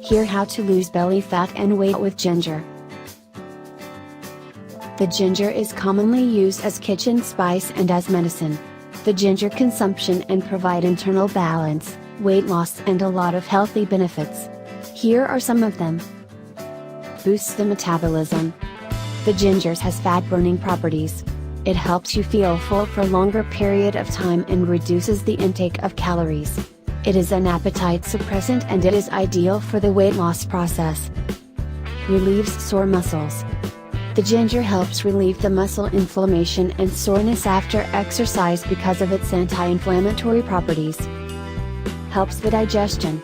Here how to lose belly fat and weight with ginger. The ginger is commonly used as kitchen spice and as medicine. The ginger consumption and provide internal balance, weight loss and a lot of healthy benefits. Here are some of them. Boosts the metabolism. The ginger has fat-burning properties. It helps you feel full for a longer period of time and reduces the intake of calories. It is an appetite suppressant and it is ideal for the weight loss process. Relieves sore muscles. The ginger helps relieve the muscle inflammation and soreness after exercise because of its anti-inflammatory properties. Helps the digestion.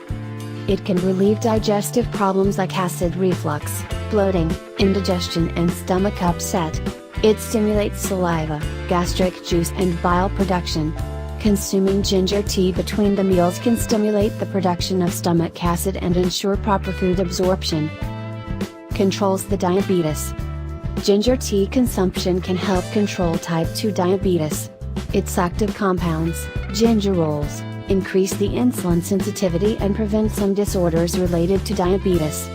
It can relieve digestive problems like acid reflux, bloating, indigestion and stomach upset. It stimulates saliva, gastric juice and bile production. Consuming ginger tea between the meals can stimulate the production of stomach acid and ensure proper food absorption. Controls the diabetes. Ginger tea consumption can help control type 2 diabetes. Its active compounds, gingerols, increase the insulin sensitivity and prevent some disorders related to diabetes.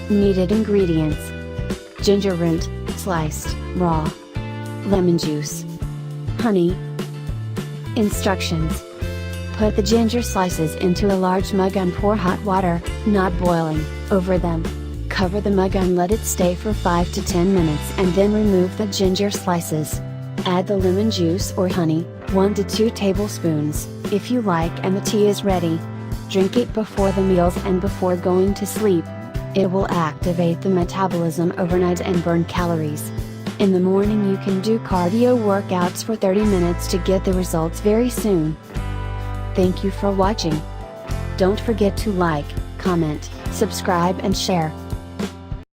Needed ingredients: ginger root, sliced, raw. Lemon juice. Honey. Instructions: put the ginger slices into a large mug and pour hot water, not boiling, over them. Cover the mug and let it stay for 5 to 10 minutes and then remove the ginger slices. Add the lemon juice or honey, 1 to 2 tablespoons, if you like, and the tea is ready. Drink it before the meals and before going to sleep. It will activate the metabolism overnight and burn calories. In the morning you can do cardio workouts for 30 minutes to get the results very soon. Thank you for watching. Don't forget to like, comment, subscribe and share.